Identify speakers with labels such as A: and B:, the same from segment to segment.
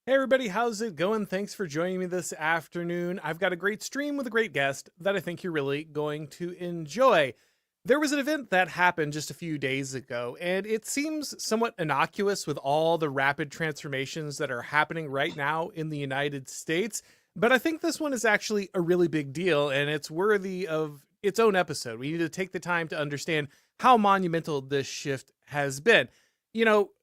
A: Hey everybody, how's it going? Thanks for joining me this afternoon. I've got a great stream with a great guest that I think you're really going to enjoy. There was an event that happened just a few days ago, and it seems somewhat innocuous with all the rapid transformations that are happening right now in the United States. But I think this one is actually a really big deal, and it's worthy of its own episode. We need to take the time to understand how monumental this shift has been.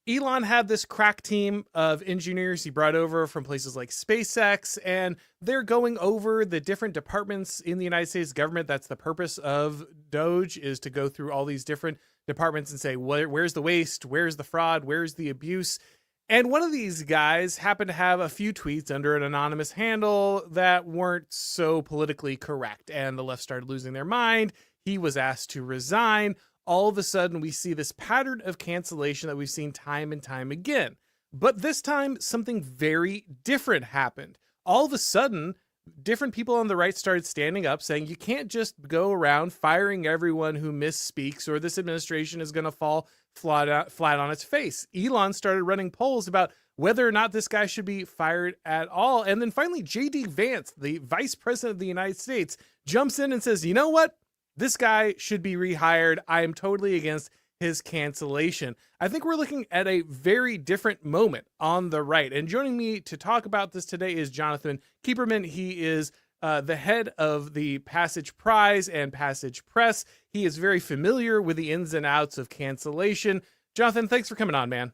A: Elon had this crack team of engineers he brought over from places like SpaceX, and they're going over the different departments in the United States government. That's the purpose of Doge, is to go through all these different departments and say, where's the waste? Where's the fraud? Where's the abuse? And one of these guys happened to have a few tweets under an anonymous handle that weren't so politically correct, and the left started losing their mind. He was asked to resign. All of a sudden, we see this pattern of cancellation that we've seen time and time again. But this time, something very different happened. All of a sudden, different people on the right started standing up saying, you can't just go around firing everyone who misspeaks, or this administration is going to fall flat on its face. Elon started running polls about whether or not this guy should be fired at all. And then finally, Vance, the vice president of the United States, jumps in and says, you know what? This guy should be rehired. I am totally against his cancellation. I think we're looking at a very different moment on the right. And joining me to talk about this today is Jonathan Keeperman. He is the head of the Passage Prize and Passage Press. He is very familiar with the ins and outs of cancellation. Jonathan, thanks for coming on, man.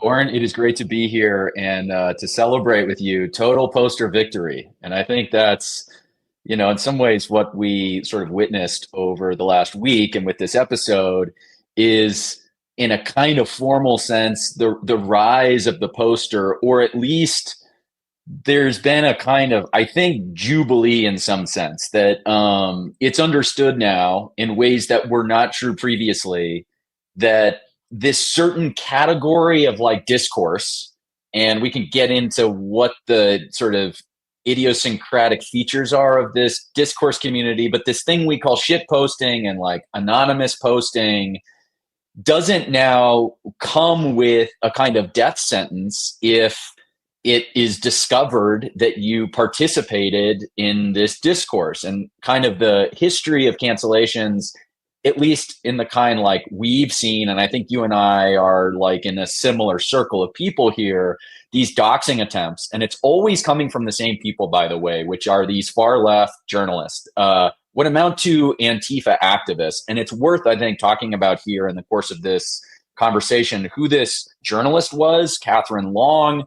B: Auron, it is great to be here and to celebrate with you. Total poster victory. And I think that's, in some ways what we sort of witnessed over the last week and with this episode is, in a kind of formal sense, the rise of the poster, or at least there's been a kind of, I think, jubilee in some sense that it's understood now in ways that were not true previously, that this certain category of like discourse, and we can get into what the sort of idiosyncratic features are of this discourse community, but this thing we call shit posting and like anonymous posting doesn't now come with a kind of death sentence if it is discovered that you participated in this discourse. And kind of the history of cancellations, at least in the kind like we've seen, and I think you and I are like in a similar circle of people here, these doxing attempts, and it's always coming from the same people, by the way, which are these far left journalists, what amount to Antifa activists. And it's worth, I think, talking about here in the course of this conversation who this journalist was, Catherine Long,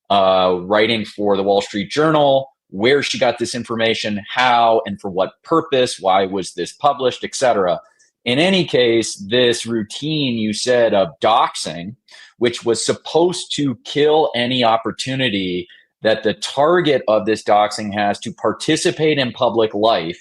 B: writing for the Wall Street Journal, where she got this information, how and for what purpose, why was this published, etc. In any case, this routine you said of doxing, which was supposed to kill any opportunity that the target of this doxing has to participate in public life,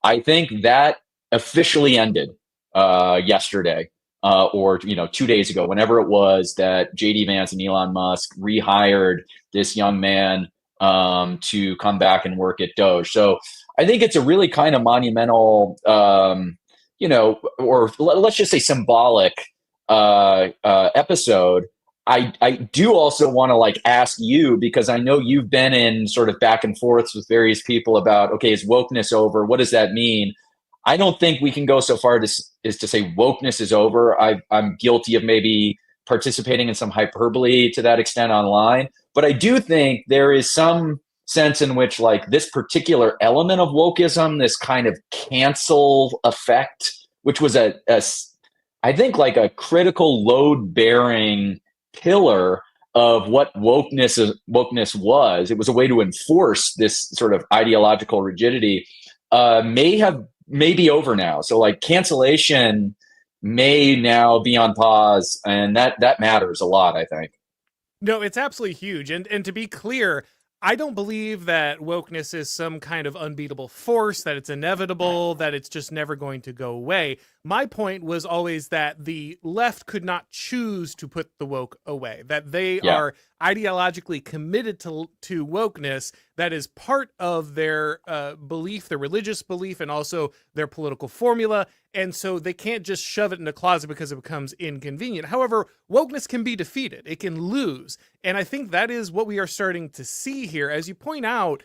B: I think that officially ended yesterday or 2 days ago, whenever it was that JD Vance and Elon Musk rehired this young man to come back and work at Doge. So I think it's a really kind of monumental or let's just say symbolic episode. I do also want to like ask you, because I know you've been in sort of back and forths with various people about, okay, is wokeness over? What does that mean? I don't think we can go so far as to say wokeness is over. I'm guilty of maybe participating in some hyperbole to that extent online, but I do think there is some sense in which like this particular element of wokeism, this kind of cancel effect, which was I think like a critical load bearing pillar of what wokeness was. It was a way to enforce this sort of ideological rigidity, may be over now. So like cancellation may now be on pause, and that matters a lot, I think.
A: No, it's absolutely huge. And to be clear, I don't believe that wokeness is some kind of unbeatable force, that it's inevitable, that it's just never going to go away. My point was always that the left could not choose to put the woke away, that they are ideologically committed to wokeness. That is part of their belief, their religious belief, and also their political formula. And so they can't just shove it in a closet because it becomes inconvenient. However, wokeness can be defeated. It can lose. And I think that is what we are starting to see here. As you point out,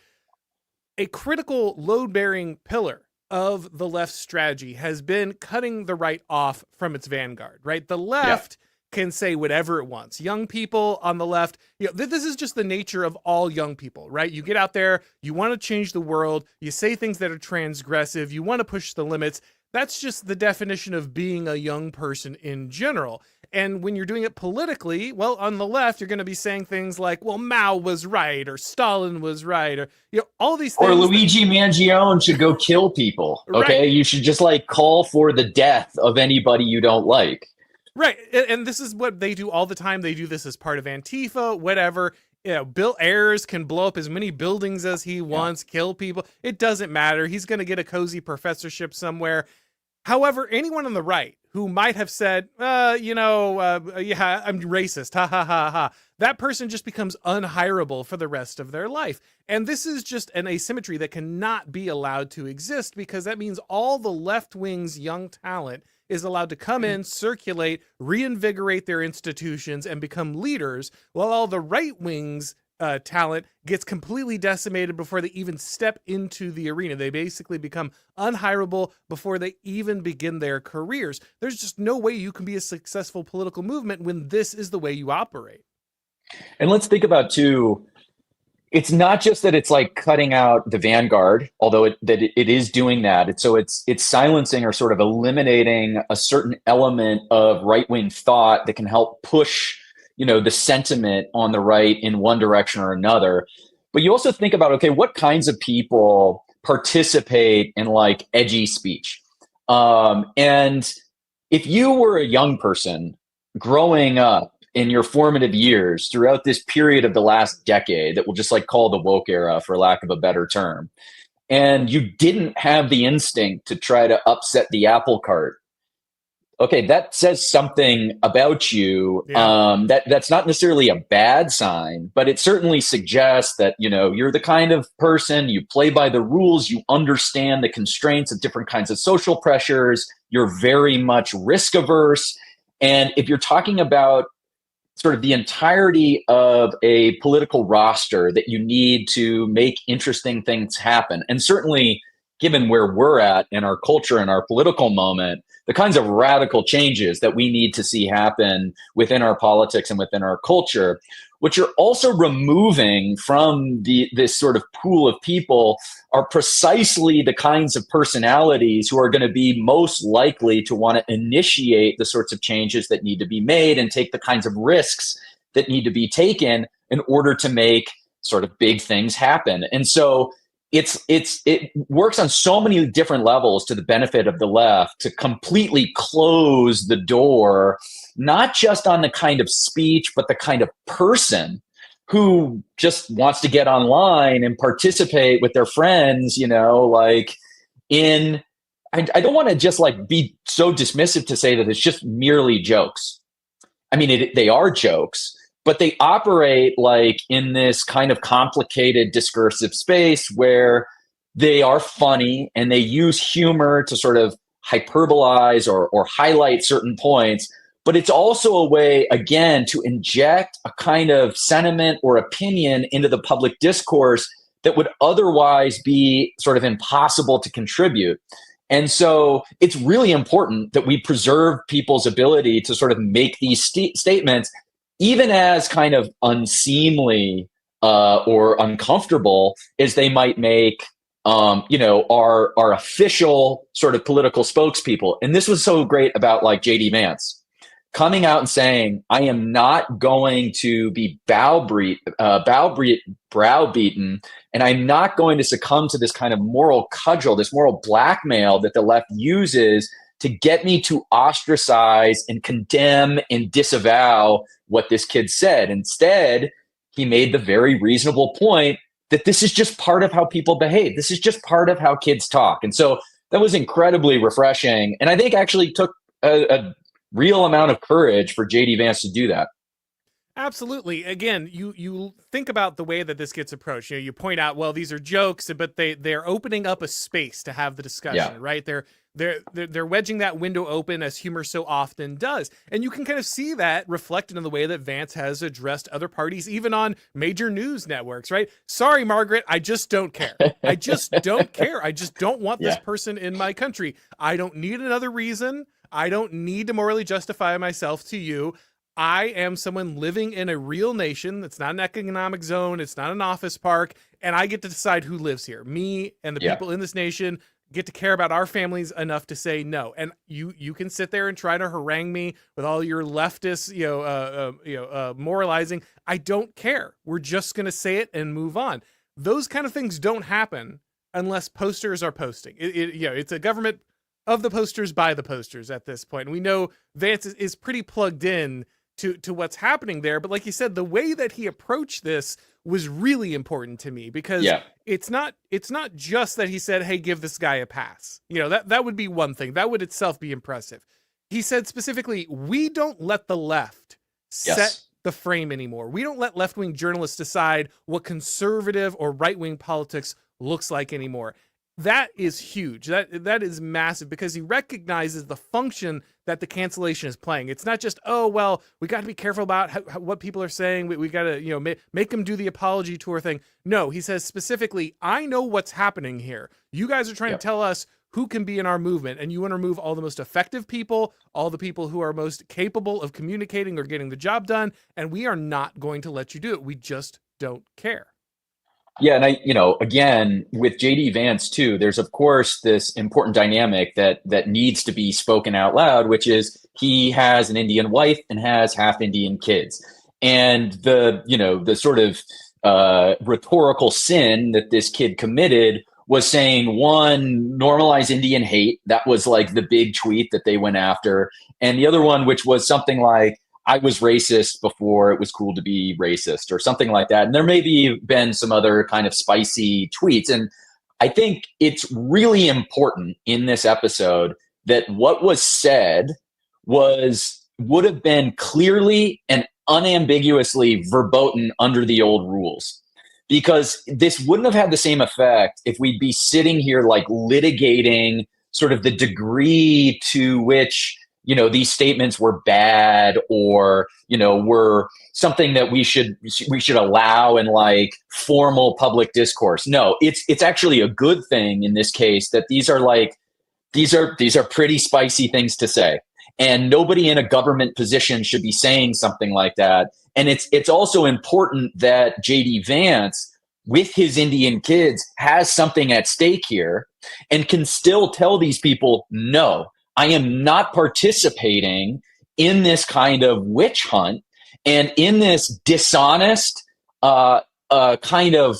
A: a critical load-bearing pillar of the left's strategy has been cutting the right off from its vanguard, right? The left can say whatever it wants. Young people on the left, this is just the nature of all young people, right? You get out there, you want to change the world, you say things that are transgressive, you want to push the limits. That's just the definition of being a young person in general. And when you're doing it politically, well, on the left, you're going to be saying things like, well, Mao was right, or Stalin was right, or, all these things.
B: Or Luigi Mangione should go kill people. Okay. Right. You should just call for the death of anybody you don't like.
A: Right. And this is what they do all the time. They do this as part of Antifa, whatever. Bill Ayers can blow up as many buildings as he wants, kill people. It doesn't matter. He's going to get a cozy professorship somewhere. However, anyone on the right who might have said, yeah, I'm racist, ha, ha, ha, ha, that person just becomes unhireable for the rest of their life. And this is just an asymmetry that cannot be allowed to exist, because that means all the left wing's young talent is allowed to come in, circulate, reinvigorate their institutions, and become leaders, while all the right wing's talent gets completely decimated before they even step into the arena. They basically become unhireable before they even begin their careers. There's just no way you can be a successful political movement when this is the way you operate.
B: And let's think about, too, it's not just that it's cutting out the vanguard, although it is doing that. It's silencing or sort of eliminating a certain element of right-wing thought that can help push the sentiment on the right in one direction or another. But you also think about, okay, what kinds of people participate in edgy speech? And if you were a young person growing up in your formative years throughout this period of the last decade that we'll just call the woke era, for lack of a better term, and you didn't have the instinct to try to upset the apple cart, okay, that says something about you. That's not necessarily a bad sign, but it certainly suggests that, you're the kind of person, you play by the rules, you understand the constraints of different kinds of social pressures, you're very much risk averse. And if you're talking about sort of the entirety of a political roster that you need to make interesting things happen, and certainly given where we're at in our culture and our political moment, the kinds of radical changes that we need to see happen within our politics and within our culture, what you're also removing from this sort of pool of people are precisely the kinds of personalities who are going to be most likely to want to initiate the sorts of changes that need to be made and take the kinds of risks that need to be taken in order to make sort of big things happen. And so it works on so many different levels to the benefit of the left to completely close the door, not just on the kind of speech, but the kind of person who just wants to get online and participate with their friends, I don't want to just be so dismissive to say that it's just merely jokes. I mean, they are jokes, but they operate in this kind of complicated discursive space where they are funny and they use humor to sort of hyperbolize or highlight certain points. But it's also a way, again, to inject a kind of sentiment or opinion into the public discourse that would otherwise be sort of impossible to contribute. And so it's really important that we preserve people's ability to sort of make these statements, even as kind of unseemly or uncomfortable as they might make, our official sort of political spokespeople. And this was so great about J.D. Vance coming out and saying, I am not going to be browbeaten, and I'm not going to succumb to this kind of moral cudgel, this moral blackmail that the left uses to get me to ostracize and condemn and disavow what this kid said. Instead, he made the very reasonable point that this is just part of how people behave. This is just part of how kids talk. And so that was incredibly refreshing. And I think actually took a real amount of courage for J.D. Vance to do that.
A: Absolutely. Again, you think about the way that this gets approached. You point out, well, these are jokes, but they're opening up a space to have the
B: Yeah.
A: discussion, right? They're wedging that window open, as humor so often does, and you can kind of see that reflected in the way that Vance has addressed other parties, even on major news networks, right? Sorry, Margaret, I just don't care. I just don't care. I just don't want this
B: Yeah.
A: person in my country. I don't need another reason. I don't need to morally justify myself to you. I am someone living in a real nation. It's not an economic zone. It's not an office park. And I get to decide who lives here. Me and the
B: Yeah.
A: people in this nation get to care about our families enough to say no. And you can sit there and try to harangue me with all your leftist, moralizing. I don't care. We're just going to say it and move on. Those kind of things don't happen unless posters are posting. It's a government of the posters by the posters at this point. And we know Vance is pretty plugged in to what's happening there. But like you said, the way that he approached this was really important to me, because it's not just that he said, hey, give this guy a pass. That would be one thing. That would itself be impressive. He said specifically, we don't let the left set the frame anymore. We don't let left-wing journalists decide what conservative or right-wing politics looks like anymore. That is huge. That is massive, because he recognizes the function that the cancellation is playing. It's not just, oh, well, we got to be careful about what people are saying. We got to, make them do the apology tour thing. No, he says specifically, I know what's happening here. You guys are trying to tell us who can be in our movement, and you want to remove all the most effective people, all the people who are most capable of communicating or getting the job done, and we are not going to let you do it. We just don't care.
B: Yeah, and again, with JD Vance too, there's of course this important dynamic that needs to be spoken out loud, which is he has an Indian wife and has half Indian kids. And the sort of rhetorical sin that this kid committed was saying, one, normalize Indian hate. That was like the big tweet that they went after. And the other one, which was something like, I was racist before it was cool to be racist, or something like that. And there may be been some other kind of spicy tweets. And I think it's really important in this episode that what was said would have been clearly and unambiguously verboten under the old rules. Because this wouldn't have had the same effect if we'd be sitting here like litigating sort of the degree to which these statements were bad, or were something that we should allow in like formal public discourse. No, it's actually a good thing in this case that these are pretty spicy things to say, and nobody in a government position should be saying something like that. And it's also important that JD Vance, with his Indian kids, has something at stake here and can still tell these people, no, I am not participating in this kind of witch hunt and in this dishonest kind of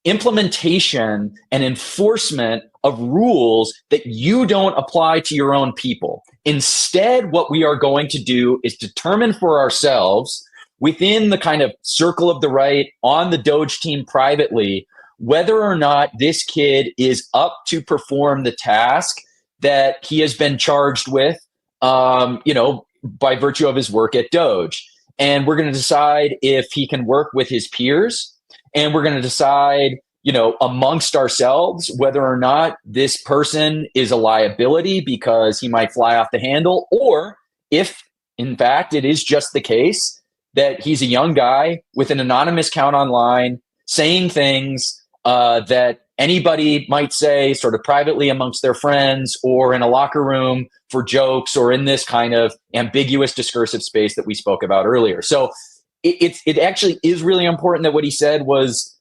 B: implementation and enforcement of rules that you don't apply to your own people. Instead, what we are going to do is determine for ourselves, within the kind of circle of the right, on the Doge team privately, whether or not this kid is up to perform the task that he has been charged with, by virtue of his work at Doge. And we're going to decide if he can work with his peers. And we're going to decide, amongst ourselves, whether or not this person is a liability because he might fly off the handle, or if, in fact, it is just the case that he's a young guy with an anonymous account online saying things that anybody might say sort of privately amongst their friends, or in a locker room for jokes, or in this kind of ambiguous discursive space that we spoke about earlier. So it actually is really important that what he said was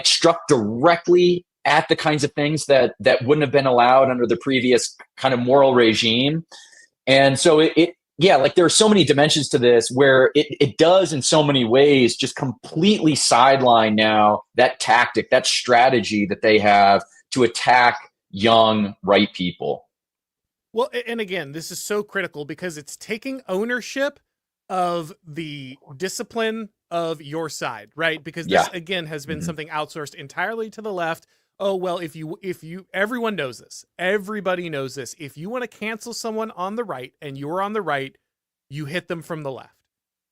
B: struck directly at the kinds of things that wouldn't have been allowed under the previous kind of moral regime. And so there are so many dimensions to this where it does in so many ways just completely sideline now that tactic, that strategy that they have to attack young, right people.
A: Well, and again, this is so critical because it's taking ownership of the discipline of your side, right? Because this, again, has been something outsourced entirely to the left. Oh, well, if you, everyone knows this. Everybody knows this. If you want to cancel someone on the right and you're on the right, you hit them from the left.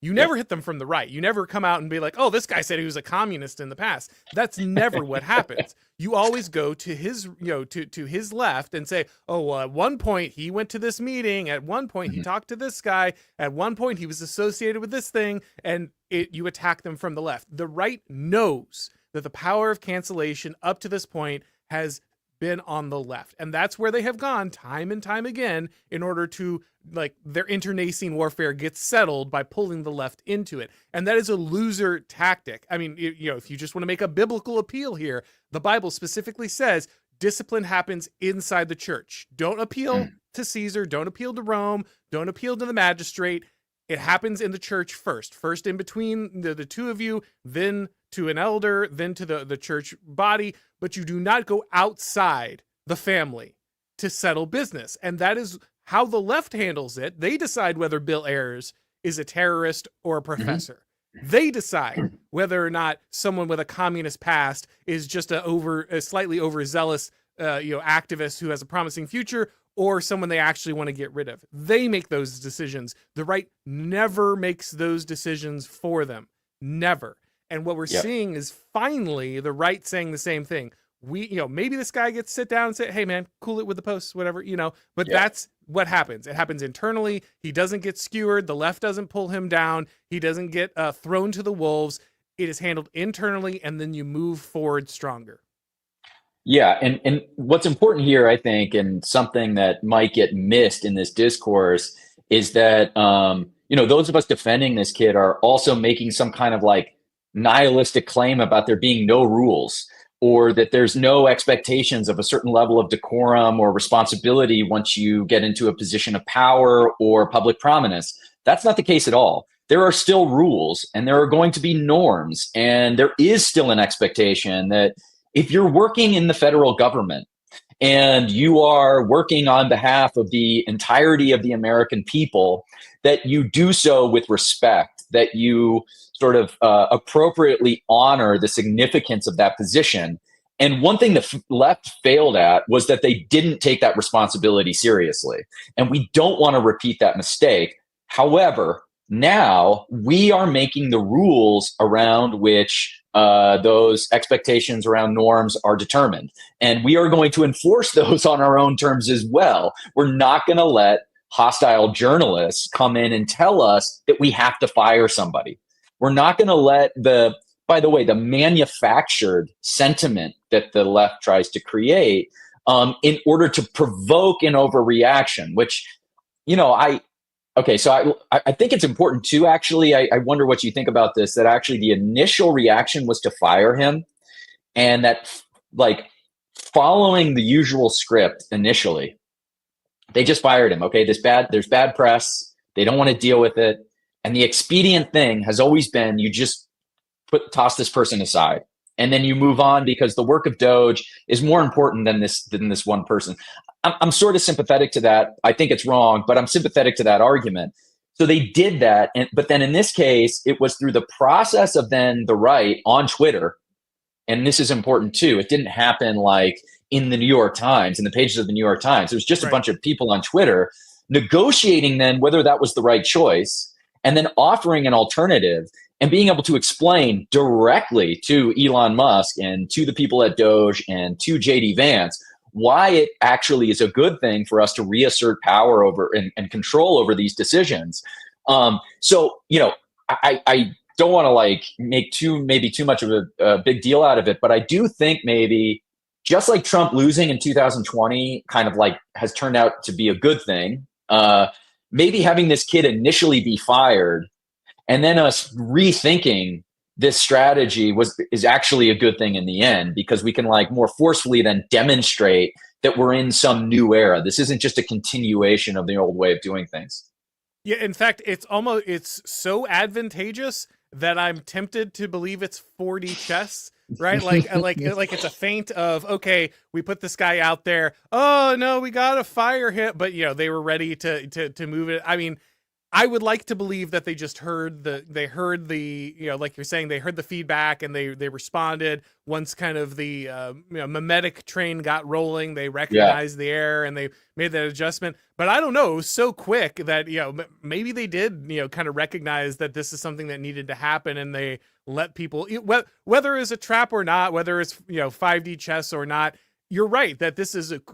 A: You never hit them from the right. You never come out and be like, oh, this guy said he was a communist in the past. That's never what happens. You always go to his, to his left and say, oh, well, at one point he went to this meeting. At one point he talked to this guy. At one point he was associated with this thing. And you attack them from the left. The right knows that the power of cancellation up to this point has been on the left. And that's where they have gone time and time again in order to, like, their internecine warfare gets settled by pulling the left into it. And that is a loser tactic. I mean, if you just want to make a biblical appeal here, the Bible specifically says discipline happens inside the church. Don't appeal to Caesar. Don't appeal to Rome. Don't appeal to the magistrate. It happens in the church first in between the two of you, then to an elder, then to the church body, but you do not go outside the family to settle business. And that is how the left handles it. They decide whether Bill Ayers is a terrorist or a professor. They decide whether or not someone with a communist past is just a slightly overzealous activist who has a promising future, or someone they actually want to get rid of. They make those decisions. The right never makes those decisions for them. Never. And what we're seeing is finally the right saying the same thing. Maybe this guy gets to sit down and say, hey man, cool it with the posts, whatever, but that's what happens. It happens internally. He doesn't get skewered. The left doesn't pull him down. He doesn't get thrown to the wolves. It is handled internally, and then you move forward stronger.
B: Yeah, and what's important here, I think, and something that might get missed in this discourse is that, those of us defending this kid are also making some kind of like nihilistic claim about there being no rules, or that there's no expectations of a certain level of decorum or responsibility once you get into a position of power or public prominence. That's not the case at all. There are still rules, and there are going to be norms, and there is still an expectation that if you're working in the federal government and you are working on behalf of the entirety of the American people, that you do so with respect, that you sort of appropriately honor the significance of that position. And one thing the left failed at was that they didn't take that responsibility seriously. And we don't want to repeat that mistake. However, now we are making the rules around which those expectations around norms are determined. And we are going to enforce those on our own terms as well. We're not going to let hostile journalists come in and tell us that we have to fire somebody. We're not going to let the manufactured sentiment that the left tries to create in order to provoke an overreaction, which, so I think it's important too, actually. I wonder what you think about this, that actually the initial reaction was to fire him, and that like following the usual script initially, they just fired him. Okay, there's bad press. They don't want to deal with it. And the expedient thing has always been you just toss this person aside. And then you move on because the work of Doge is more important than this one person. I'm sort of sympathetic to that. I think it's wrong, but I'm sympathetic to that argument. So they did that. But then in this case, it was through the process of then the right on Twitter. And this is important too. It didn't happen like in the New York Times, in the pages of the New York Times. It was just a bunch of people on Twitter negotiating then whether that was the right choice, and then offering an alternative and being able to explain directly to Elon Musk and to the people at Doge and to JD Vance why it actually is a good thing for us to reassert power over and control over these decisions. I don't want to like make too much of a big deal out of it, but I do think maybe just like Trump losing in 2020 kind of like has turned out to be a good thing. Maybe having this kid initially be fired and then us rethinking this strategy is actually a good thing in the end, because we can like more forcefully then demonstrate that we're in some new era. This isn't just a continuation of the old way of doing things.
A: Yeah, in fact, it's so advantageous that I'm tempted to believe it's 4D chess, right? Like it's a feint of, okay, we put this guy out there. Oh no, we gotta fire him. But they were ready to move it. I mean, I would like to believe that they just heard the, like you're saying, they heard the feedback and they responded once kind of the mimetic train got rolling. They recognized the error and they made that adjustment. But I don't know, it was so quick that, maybe they did, kind of recognize that this is something that needed to happen, and they let people, whether it's a trap or not, whether it's 5D chess or not. You're right that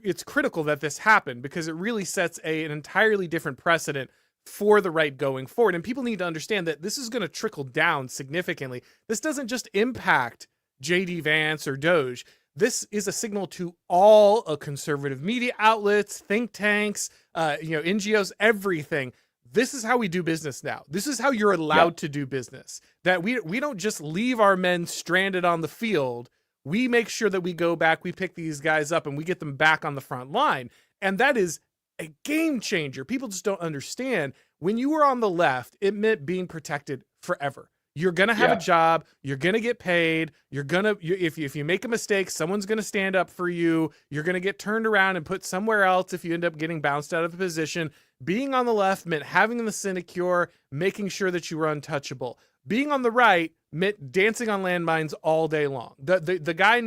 A: it's critical that this happened, because it really sets an entirely different precedent for the right going forward. And people need to understand that this is going to trickle down significantly. This doesn't just impact JD Vance or Doge. This is a signal to all conservative media outlets, think tanks, NGOs, everything. This is how we do business now. This is how you're allowed to do business. That we don't just leave our men stranded on the field. We make sure that we go back, we pick these guys up, and we get them back on the front line. And that is a game changer. People just don't understand. When you were on the left, it meant being protected forever. You're going to have a job. You're going to get paid. If you make a mistake, someone's going to stand up for you. You're going to get turned around and put somewhere else if you end up getting bounced out of the position. Being on the left meant having the sinecure, making sure that you were untouchable. Being on the right meant dancing on landmines all day long. The guy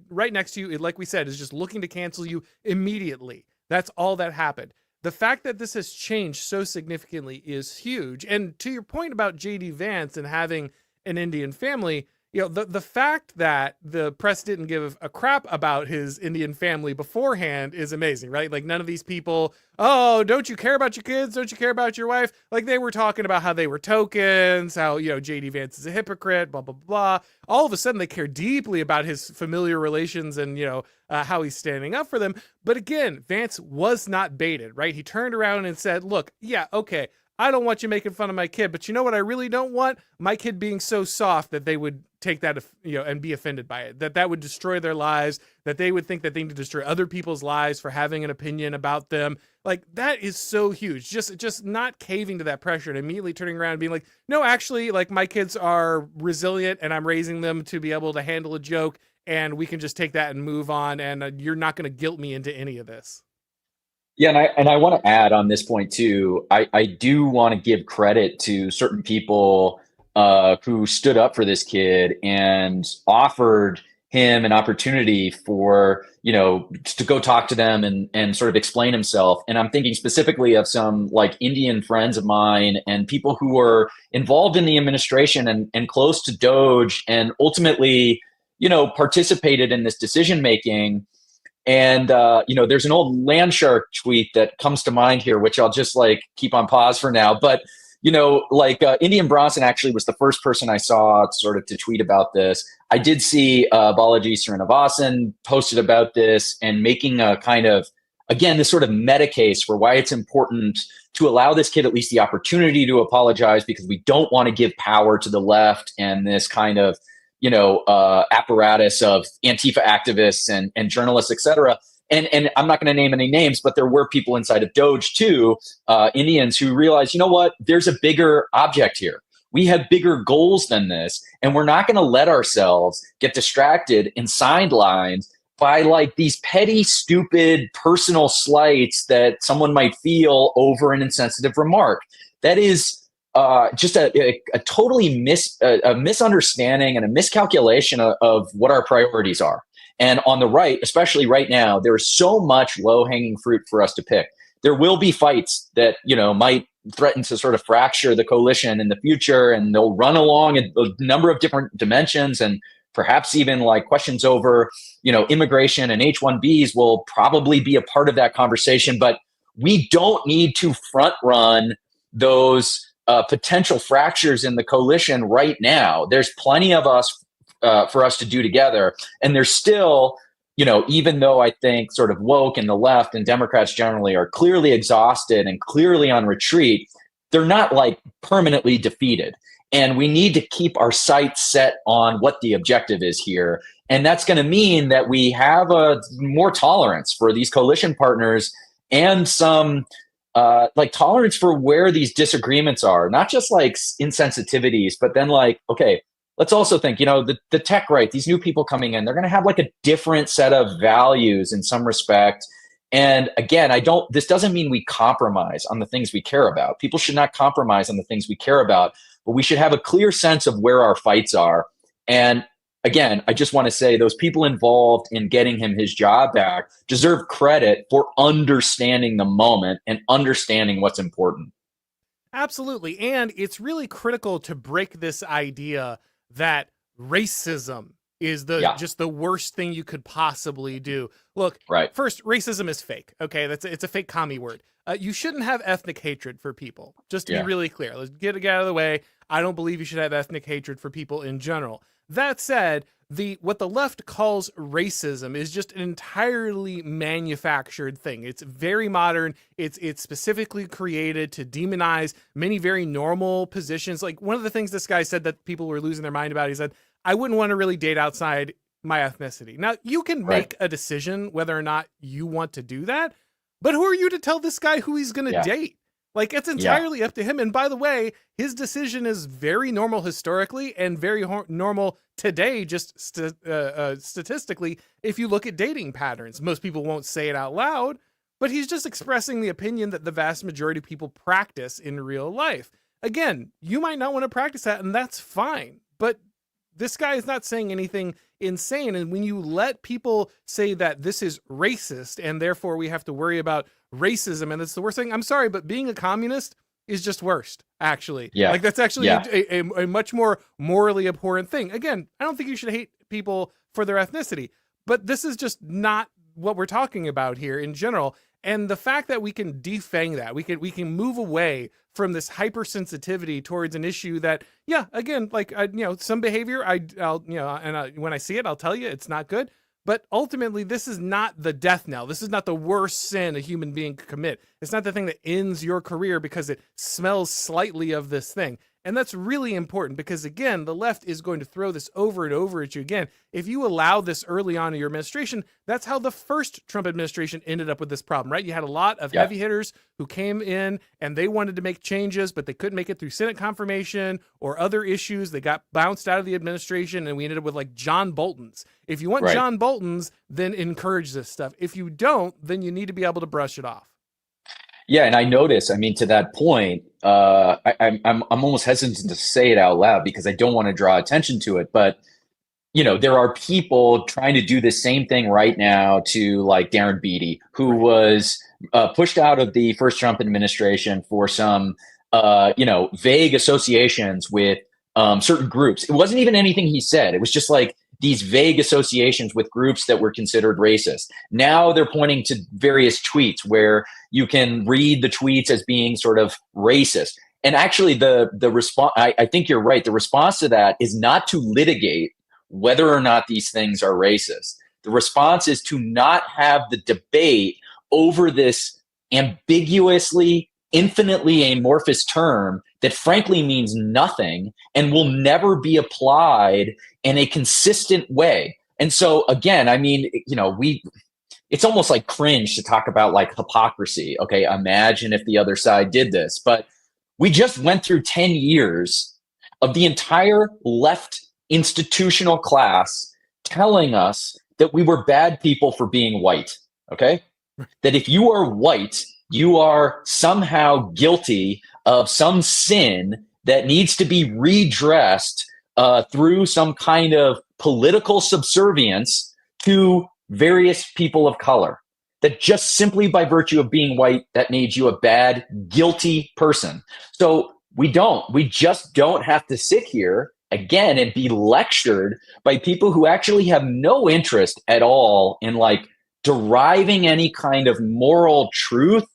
A: right next to you, like we said, is just looking to cancel you immediately. That's all that happened. The fact that this has changed so significantly is huge. And to your point about JD Vance and having an Indian family, the fact that the press didn't give a crap about his Indian family beforehand is amazing, right? Like, none of these people, oh, don't you care about your kids? Don't you care about your wife? Like, they were talking about how they were tokens, how, JD Vance is a hypocrite, blah, blah, blah. All of a sudden, they care deeply about his familiar relations and, how he's standing up for them. But again, Vance was not baited, right? He turned around and said, look, yeah, okay, I don't want you making fun of my kid, but you know what I really don't want? My kid being so soft that they would take that, and be offended by it, that would destroy their lives, that they would think that they need to destroy other people's lives for having an opinion about them. Like, that is so huge. Just not caving to that pressure and immediately turning around and being like, no, actually, like, my kids are resilient and I'm raising them to be able to handle a joke, and we can just take that and move on, and you're not going to guilt me into any of this.
B: Yeah, and I want to add on this point too. I do want to give credit to certain people who stood up for this kid and offered him an opportunity for, to go talk to them and sort of explain himself. And I'm thinking specifically of some like Indian friends of mine and people who were involved in the administration and close to Doge, and ultimately, participated in this decision making. And, there's an old Landshark tweet that comes to mind here, which I'll just like keep on pause for now. But, Indian Bronson actually was the first person I saw sort of to tweet about this. I did see Balaji Srinivasan posted about this and making a kind of, again, this sort of meta case for why it's important to allow this kid at least the opportunity to apologize, because we don't want to give power to the left and this kind of, apparatus of Antifa activists and journalists, et cetera. And I'm not going to name any names, but there were people inside of Doge too, Indians, who realized, you know what, there's a bigger object here. We have bigger goals than this, and we're not going to let ourselves get distracted and sidelined by like these petty, stupid personal slights that someone might feel over an insensitive remark. That is just a totally misunderstanding and a miscalculation of what our priorities are. And on the right, especially right now, there is so much low-hanging fruit for us to pick. There will be fights that, might threaten to sort of fracture the coalition in the future, and they'll run along a number of different dimensions, and perhaps even like questions over, immigration and H-1Bs will probably be a part of that conversation. But we don't need to front run those potential fractures in the coalition right now. There's plenty of us for us to do together. And there's still, even though I think sort of woke and the left and Democrats generally are clearly exhausted and clearly on retreat, they're not like permanently defeated. And we need to keep our sights set on what the objective is here. And that's going to mean that we have a more tolerance for these coalition partners, and some like tolerance for where these disagreements are, not just like insensitivities, but then like, okay, let's also think, the tech right, these new people coming in, they're going to have like a different set of values in some respect. And again, this doesn't mean we compromise on the things we care about. People should not compromise on the things we care about, but we should have a clear sense of where our fights are. And again, I just want to say those people involved in getting him his job back deserve credit for understanding the moment and understanding what's important.
A: Absolutely. And it's really critical to break this idea that racism is just the worst thing you could possibly do. Look,
B: right.
A: First, racism is fake. Okay, it's a fake commie word. You shouldn't have ethnic hatred for people. Just to be really clear, let's get it out of the way. I don't believe you should have ethnic hatred for people in general. That said, what the left calls racism is just an entirely manufactured thing. It's very modern. It's specifically created to demonize many very normal positions. Like one of the things this guy said that people were losing their mind about, he said, I wouldn't want to really date outside my ethnicity. Now, you can make a decision whether or not you want to do that, but who are you to tell this guy who he's going to date? Like, it's entirely up to him. And by the way, his decision is very normal historically and very normal today, just statistically, if you look at dating patterns. Most people won't say it out loud, but he's just expressing the opinion that the vast majority of people practice in real life. Again, you might not want to practice that, and that's fine. But this guy is not saying anything insane. And when you let people say that this is racist and therefore we have to worry about racism and it's the worst thing, I'm sorry, but being a communist is just worst, actually. Like that's actually a much more morally abhorrent thing. Again, I don't think you should hate people for their ethnicity, but this is just not what we're talking about here in general. And the fact that we can defang that, we can move away from this hypersensitivity towards an issue that, again, like, some behavior, when I see it, I'll tell you it's not good. But ultimately, this is not the death knell. This is not the worst sin a human being could commit. It's not the thing that ends your career because it smells slightly of this thing. And that's really important because, again, the left is going to throw this over and over at you again. If you allow this early on in your administration, that's how the first Trump administration ended up with this problem, right? You had a lot of heavy hitters who came in and they wanted to make changes, but they couldn't make it through Senate confirmation or other issues. They got bounced out of the administration and we ended up with like John Bolton's. If you want John Bolton's, then encourage this stuff. If you don't, then you need to be able to brush it off.
B: Yeah, and I notice, to that point, I'm almost hesitant to say it out loud because I don't want to draw attention to it. But, there are people trying to do the same thing right now to like Darren Beattie, who was pushed out of the first Trump administration for some, vague associations with certain groups. It wasn't even anything he said. It was just like these vague associations with groups that were considered racist. Now they're pointing to various tweets where you can read the tweets as being sort of racist. And actually the response, I think you're right. The response to that is not to litigate whether or not these things are racist. The response is to not have the debate over this ambiguously, infinitely amorphous term that frankly means nothing and will never be applied in a consistent way. And so again, it's almost like cringe to talk about like hypocrisy. Okay, imagine if the other side did this. But we just went through 10 years of the entire left institutional class telling us that we were bad people for being white. Okay, that if you are white, you are somehow guilty of some sin that needs to be redressed through some kind of political subservience to various people of color. That just simply by virtue of being white, that made you a bad, guilty person. So we just don't have to sit here again and be lectured by people who actually have no interest at all in like deriving any kind of moral truth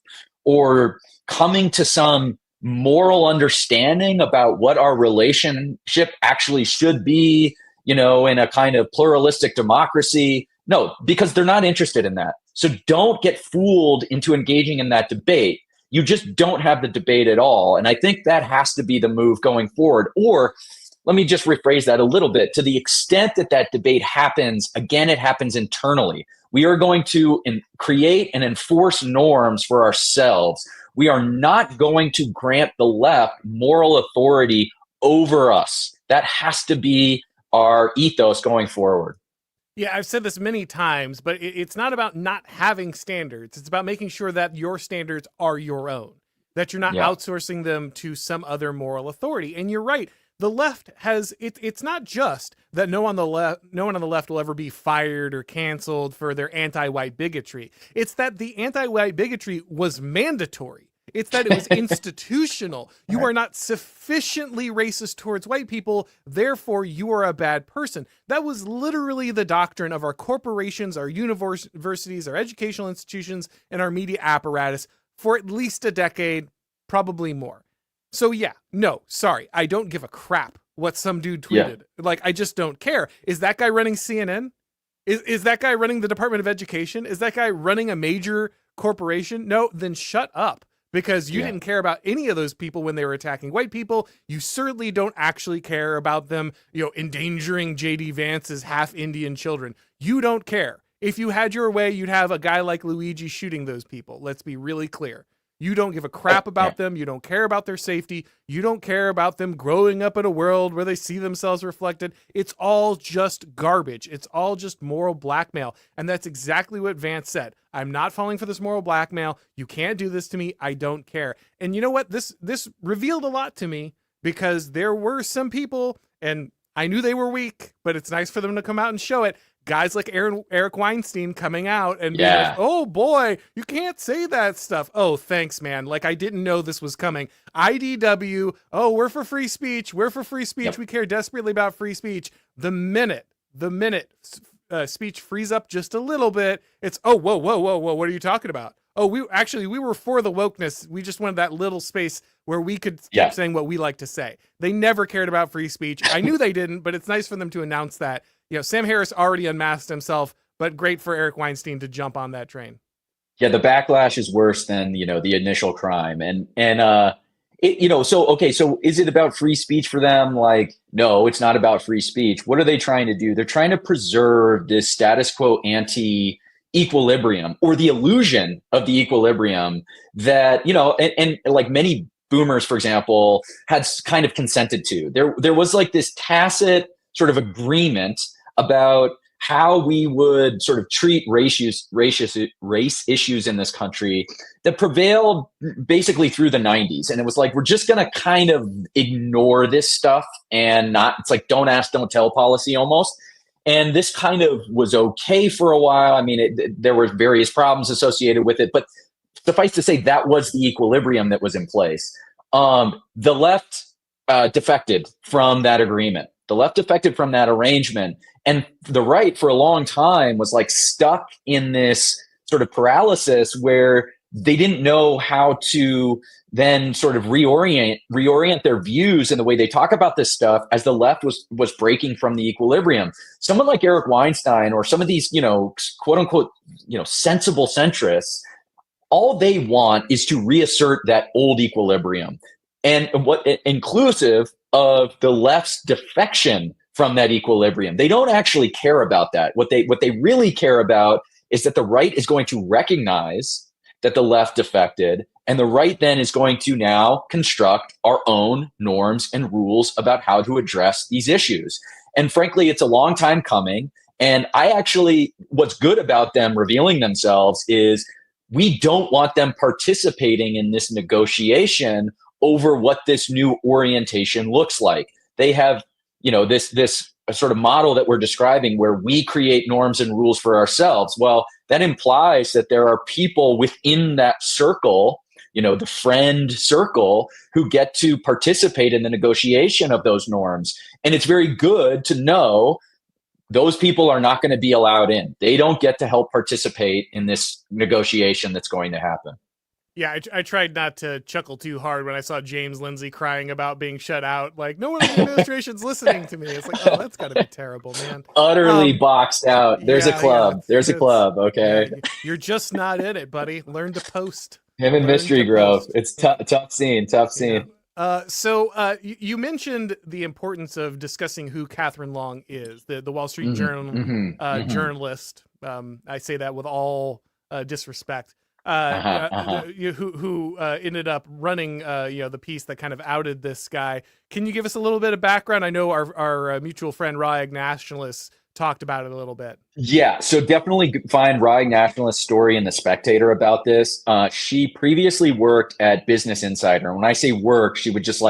B: or coming to some moral understanding about what our relationship actually should be, in a kind of pluralistic democracy. No, because they're not interested in that. So don't get fooled into engaging in that debate. You just don't have the debate at all. And I think that has to be the move going forward. Or let me just rephrase that a little bit. To the extent that that debate happens, again, it happens internally. We are going to create and enforce norms for ourselves. We are not going to grant the left moral authority over us. That has to be our ethos going forward.
A: Yeah, I've said this many times, but it's not about not having standards. It's about making sure that your standards are your own, that you're not
B: Yeah.
A: outsourcing them to some other moral authority. And you're right. The left has it's not just that no one on the left will ever be fired or canceled for their anti-white bigotry. It's that the anti-white bigotry was mandatory. It's that it was institutional. You
B: Right.
A: are not sufficiently racist towards white people, therefore you are a bad person. That was literally the doctrine of our corporations, our universities, our educational institutions, and our media apparatus for at least a decade, probably more. So yeah, no, sorry, I don't give a crap what some dude tweeted. Like, I just don't care. Is that guy running CNN? Is that guy running the Department of Education? Is that guy running a major corporation? No, then shut up. Because you didn't care about any of those people when they were attacking white people. You certainly don't actually care about them, endangering J.D. Vance's half Indian children. You don't care. If you had your way, you'd have a guy like Luigi shooting those people. Let's be really clear. You don't give a crap about them. You don't care about their safety. You don't care about them growing up in a world where they see themselves reflected. It's all just garbage. It's all just moral blackmail. And that's exactly what Vance said. I'm not falling for this moral blackmail. You can't do this to me. I don't care. And you know what? This revealed a lot to me, because there were some people, and I knew they were weak, but it's nice for them to come out and show it. Guys like Eric Weinstein coming out and being like, oh boy, you can't say that stuff. Oh, thanks, man. Like, I didn't know this was coming. IDW, oh, we're for free speech. We're for free speech. Yep. We care desperately about free speech. The minute speech frees up just a little bit, it's, oh, whoa, what are you talking about? Oh, we were for the wokeness. We just wanted that little space where we could keep saying what we like to say. They never cared about free speech. I knew they didn't, but it's nice for them to announce that. Sam Harris already unmasked himself, but great for Eric Weinstein to jump on that train.
B: Yeah, the backlash is worse than, the initial crime. So is it about free speech for them? Like, no, it's not about free speech. What are they trying to do? They're trying to preserve this status quo anti-equilibrium, or the illusion of the equilibrium that, and like many boomers, for example, had kind of consented to. There was like this tacit sort of agreement about how we would sort of treat race issues in this country that prevailed basically through the 90s. And it was like, we're just going to kind of ignore this stuff and not, it's like, don't ask, don't tell policy almost. And this kind of was okay for a while. I mean, there were various problems associated with it, but suffice to say, that was the equilibrium that was in place. The left defected from that agreement. The left defected from that arrangement. And the right, for a long time, was like stuck in this sort of paralysis where they didn't know how to then sort of reorient their views and the way they talk about this stuff, as the left was breaking from the equilibrium. Someone like Eric Weinstein, or some of these, quote unquote, sensible centrists, all they want is to reassert that old equilibrium, and what inclusive of the left's defection from that equilibrium. They don't actually care about that. What they really care about is that the right is going to recognize that the left defected, and the right then is going to now construct our own norms and rules about how to address these issues. And frankly, it's a long time coming. And what's good about them revealing themselves is we don't want them participating in this negotiation over what this new orientation looks like. They have, this sort of model that we're describing where we create norms and rules for ourselves. Well, that implies that there are people within that circle, the friend circle, who get to participate in the negotiation of those norms. And it's very good to know those people are not going to be allowed in. They don't get to help participate in this negotiation that's going to happen.
A: Yeah, I tried not to chuckle too hard when I saw James Lindsay crying about being shut out. Like, no one in the administration's listening to me. It's like, oh, that's got to be terrible, man.
B: Utterly boxed out. There's a club. There's a club. Okay.
A: Yeah, you're just not in it, buddy. Learn to post.
B: Him and Mystery Grove. It's tough scene.
A: Yeah. So you mentioned the importance of discussing who Catherine Long is, the Wall Street Journal journalist. I say that with all disrespect.
B: Uh-huh, uh-huh.
A: who ended up running the piece that kind of outed this guy. Can you give us a little bit of background? I know our mutual friend Raw Nationalist talked about it a little bit.
B: Yeah, so definitely find Rye Nationalist story in the Spectator about this. She previously worked at Business Insider. And when I say work, she would just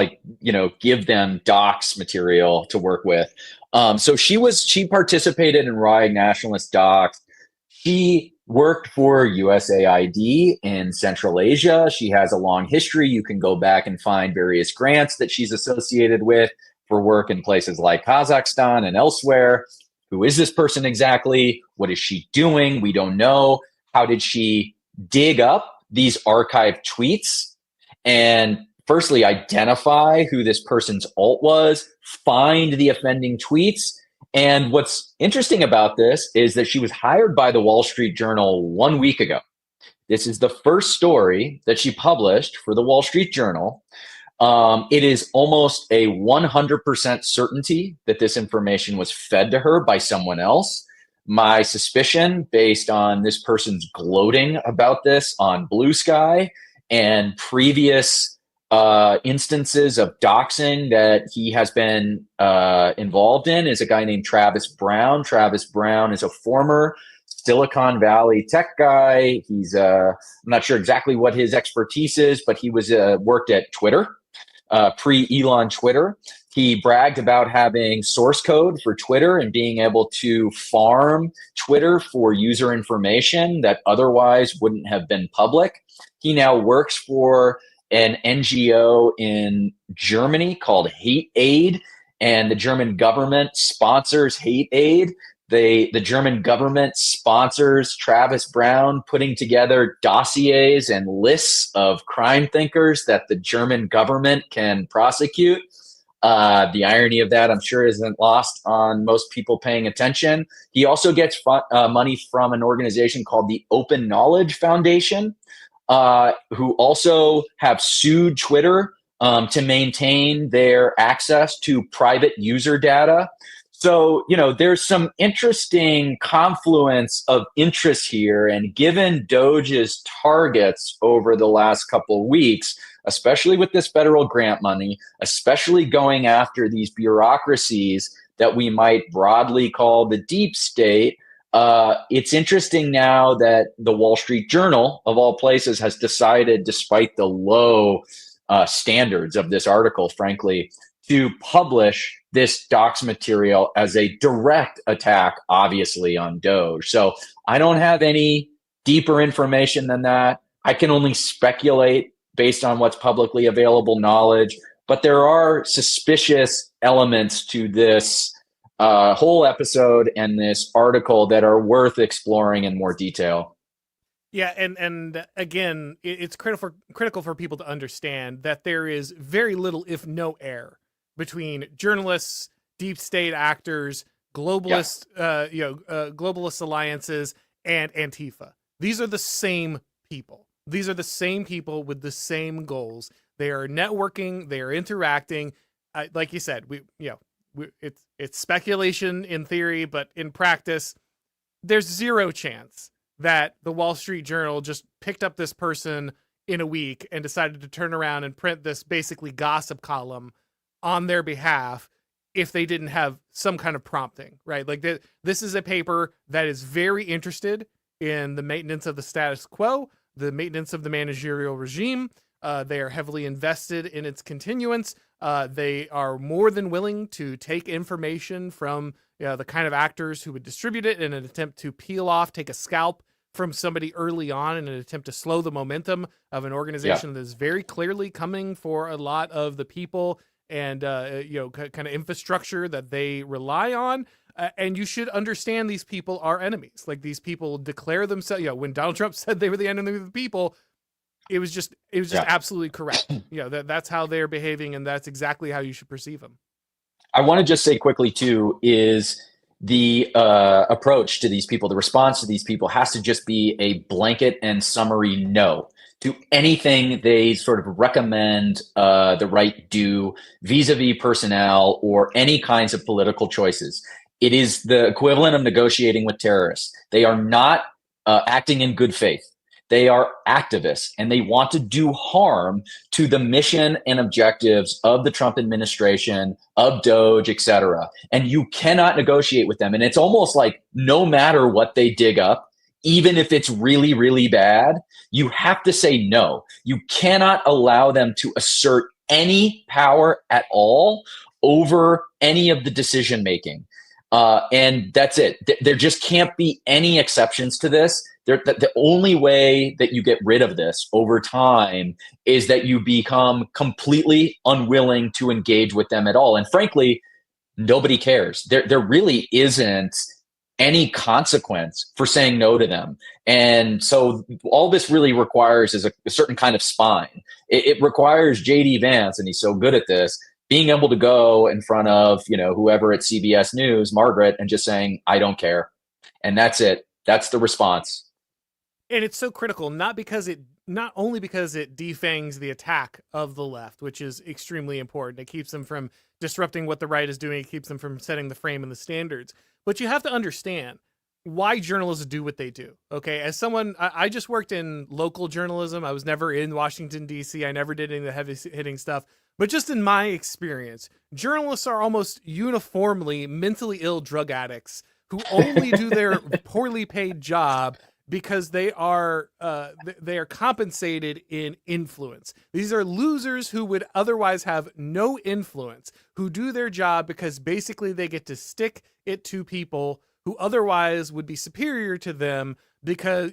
B: give them docs material to work with. So she participated in Rye Nationalist docs. She worked for USAID in Central Asia. She has a long history. You can go back and find various grants that she's associated with for work in places like Kazakhstan and elsewhere. Who is this person exactly? What is she doing? We don't know. How did she dig up these archived tweets and firstly identify who this person's alt was, find the offending tweets? And what's interesting about this is that she was hired by the Wall Street Journal 1 week ago. This is the first story that she published for the Wall Street Journal. It is almost a 100% certainty that this information was fed to her by someone else. My suspicion, based on this person's gloating about this on Blue Sky and previous instances of doxing that he has been involved in, is a guy named Travis Brown. Travis Brown is a former Silicon Valley tech guy. He's I'm not sure exactly what his expertise is, but he was worked at Twitter. Pre-Elon Twitter. He bragged about having source code for Twitter and being able to farm Twitter for user information that otherwise wouldn't have been public. He now works for an NGO in Germany called Hate Aid, and the German government sponsors Hate Aid. The German government sponsors Travis Brown putting together dossiers and lists of crime thinkers that the German government can prosecute. The irony of that, I'm sure, isn't lost on most people paying attention. He also gets money from an organization called the Open Knowledge Foundation, who also have sued Twitter to maintain their access to private user data. So, there's some interesting confluence of interest here. And given Doge's targets over the last couple of weeks, especially with this federal grant money, especially going after these bureaucracies that we might broadly call the deep state, it's interesting now that the Wall Street Journal, of all places, has decided, despite the low standards of this article, frankly, to publish this docs material as a direct attack, obviously, on Doge. So I don't have any deeper information than that. I can only speculate based on what's publicly available knowledge, but there are suspicious elements to this whole episode and this article that are worth exploring in more detail.
A: Yeah, and again, it's critical for people to understand that there is very little, if no air, between journalists, deep state actors, globalist, globalist alliances, and Antifa. These are the same people. These are the same people with the same goals. They are networking. They are interacting. Like you said, it's speculation in theory, but in practice, there's zero chance that the Wall Street Journal just picked up this person in a week and decided to turn around and print this basically gossip column on their behalf if they didn't have some kind of prompting, right? Like this is a paper that is very interested in the maintenance of the status quo, the maintenance of the managerial regime. They are heavily invested in its continuance. They are more than willing to take information from the kind of actors who would distribute it in an attempt to take a scalp from somebody early on in an attempt to slow the momentum of an organization that is very clearly coming for a lot of the people and kind of infrastructure that they rely on. And you should understand these people are enemies. Like, these people declare themselves, when Donald Trump said they were the enemy of the people, it was just absolutely correct. That's how they're behaving, and that's exactly how you should perceive them.
B: I want to just say quickly too, is the approach to these people, the response to these people has to just be a blanket and summary no to anything they sort of recommend the right do vis-a-vis personnel or any kinds of political choices. It is the equivalent of negotiating with terrorists. They are not acting in good faith. They are activists, and they want to do harm to the mission and objectives of the Trump administration, of Doge, et cetera. And you cannot negotiate with them. And it's almost like no matter what they dig up, even if it's really, really bad, you have to say no. You cannot allow them to assert any power at all over any of the decision making. And that's it. There just can't be any exceptions to this. The only way that you get rid of this over time is that you become completely unwilling to engage with them at all. And frankly, nobody cares. There really isn't any consequence for saying no to them. And so all this really requires is a certain kind of spine. It requires JD Vance, and he's so good at this, being able to go in front of, whoever at CBS News, Margaret, and just saying, I don't care. And that's it. That's the response.
A: And it's so critical, not only because it defangs the attack of the left, which is extremely important. It keeps them from disrupting what the right is doing. It keeps them from setting the frame and the standards. But you have to understand why journalists do what they do. Okay. As someone, I just worked in local journalism. I was never in Washington, D.C. I never did any of the heavy hitting stuff. But just in my experience, journalists are almost uniformly mentally ill drug addicts who only do their poorly paid job because they are compensated in influence. These are losers who would otherwise have no influence, who do their job because basically they get to stick it to people who otherwise would be superior to them because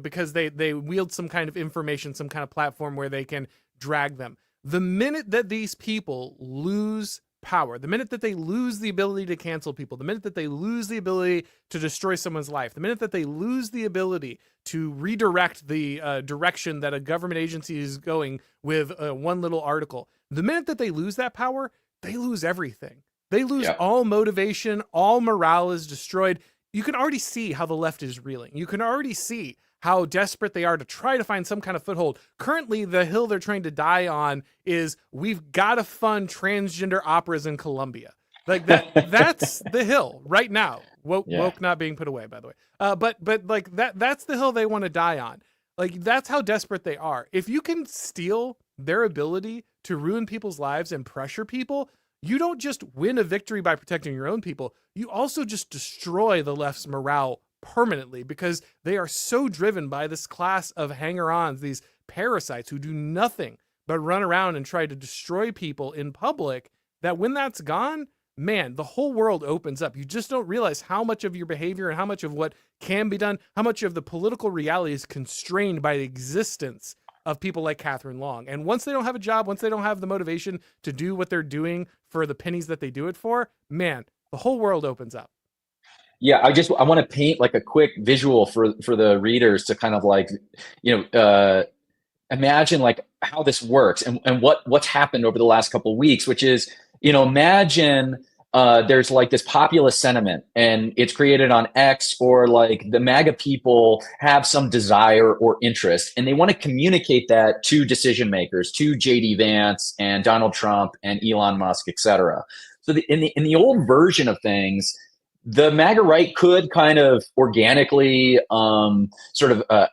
A: because they wield some kind of information, some kind of platform where they can drag them. The minute that these people lose power, the minute that they lose the ability to cancel people, the minute that they lose the ability to destroy someone's life, the minute that they lose the ability to redirect the direction that a government agency is going with one little article, the minute that they lose that power, they lose everything. They lose all motivation, all morale is destroyed. You can already see how the left is reeling. You can already see how desperate they are to try to find some kind of foothold. Currently, the hill they're trying to die on is we've got to fund transgender operas in Colombia. Like that's the hill right now. Woke not being put away, by the way. But like that's the hill they want to die on. Like that's how desperate they are. If you can steal their ability to ruin people's lives and pressure people, you don't just win a victory by protecting your own people. You also just destroy the left's morale permanently because they are so driven by this class of hanger-ons, these parasites who do nothing but run around and try to destroy people in public, that when that's gone, man, the whole world opens up. You just don't realize how much of your behavior and how much of what can be done, how much of the political reality is constrained by the existence of people like Catherine Long. And once they don't have a job, once they don't have the motivation to do what they're doing for the pennies that they do it for, man, the whole world opens up.
B: Yeah, I want to paint like a quick visual for the readers to kind of like, imagine like how this works and what's happened over the last couple of weeks, which is, imagine there's like this populist sentiment and it's created on X, or like the MAGA people have some desire or interest and they want to communicate that to decision makers, to JD Vance and Donald Trump and Elon Musk, et cetera. So in the old version of things, the MAGA right could kind of organically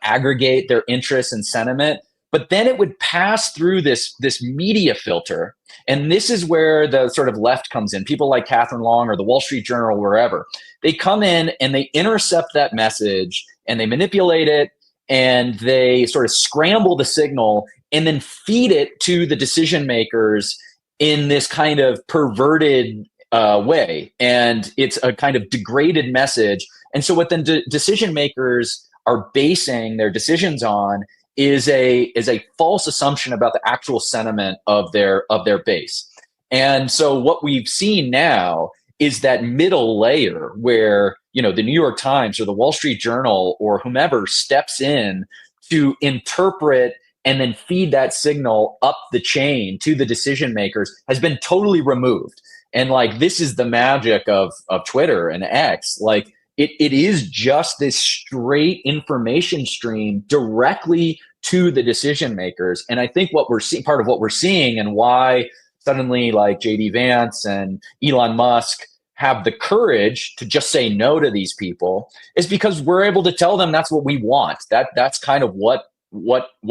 B: aggregate their interests and sentiment, but then it would pass through this media filter. And this is where the sort of left comes in. People like Catherine Long or the Wall Street Journal, wherever, they come in and they intercept that message and they manipulate it and they sort of scramble the signal and then feed it to the decision makers in this kind of perverted way, and it's a kind of degraded message. And so what then decision makers are basing their decisions on is a false assumption about the actual sentiment of their base. And so what we've seen now is that middle layer where, the New York Times or the Wall Street Journal or whomever steps in to interpret and then feed that signal up the chain to the decision makers has been totally removed. And like, this is the magic of Twitter and X. Like it is just this straight information stream directly to the decision makers. And I think what we're seeing, part of what we're seeing and why suddenly like JD Vance and Elon Musk have the courage to just say no to these people is because we're able to tell them that's what we want. That's kind of what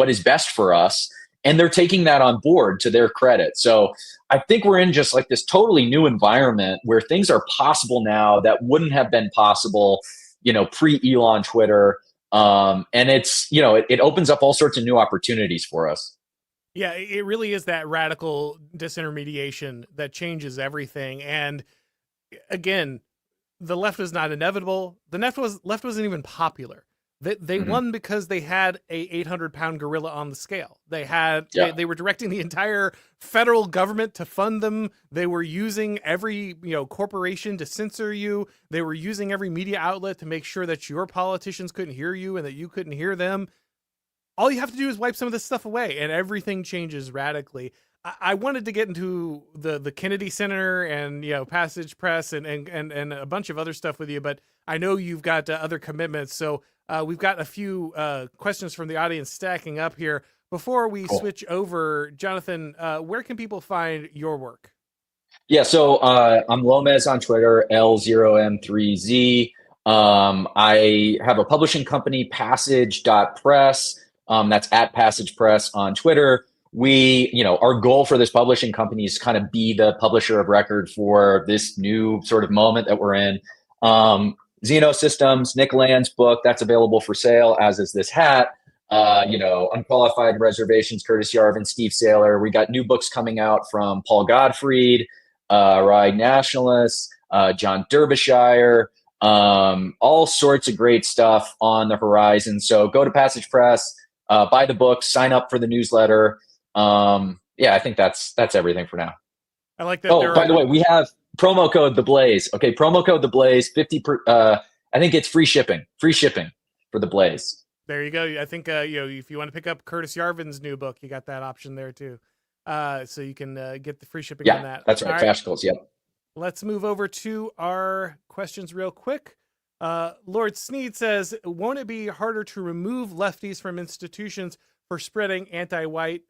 B: is best for us. And they're taking that on board, to their credit. So I think we're in just like this totally new environment where things are possible now that wouldn't have been possible, pre-Elon Twitter. And it's, it opens up all sorts of new opportunities for us.
A: Yeah, it really is that radical disintermediation that changes everything. And again, the left was not inevitable. The left wasn't even popular. They won because they had a 800-pound gorilla on the scale. They were directing the entire federal government to fund them. They were using every corporation to censor you. They were using every media outlet to make sure that your politicians couldn't hear you and that you couldn't hear them. All you have to do is wipe some of this stuff away, and everything changes radically. I wanted to get into the Kennedy Center and Passage Press and a bunch of other stuff with you, but I know you've got other commitments. So we've got a few questions from the audience stacking up here. Before we switch over, Jonathan, where can people find your work?
B: Yeah, so I'm Lomez on Twitter, L0M3Z. I have a publishing company, Passage.press. That's at Passage Press on Twitter. Our goal for this publishing company is kind of be the publisher of record for this new sort of moment that we're in. Xeno Systems, Nick Land's book, that's available for sale, as is this hat. Unqualified Reservations, Curtis Yarvin, Steve Saylor. We got new books coming out from Paul Gottfried, Ride Nationalists, John Derbyshire, all sorts of great stuff on the horizon. So go to Passage Press, buy the book, sign up for the newsletter. I think that's everything for now.
A: I like that.
B: Oh, by the way, we have promo code The Blaze. Okay, promo code The Blaze, 50 per, I think it's free shipping for The Blaze.
A: There you go. I think if you want to pick up Curtis Yarvin's new book, you got that option there too. So you can get the free shipping on that.
B: That's right. Fascicles. Yep.
A: Let's move over to our questions real quick. Lord Sneed says, won't it be harder to remove lefties from institutions for spreading anti-white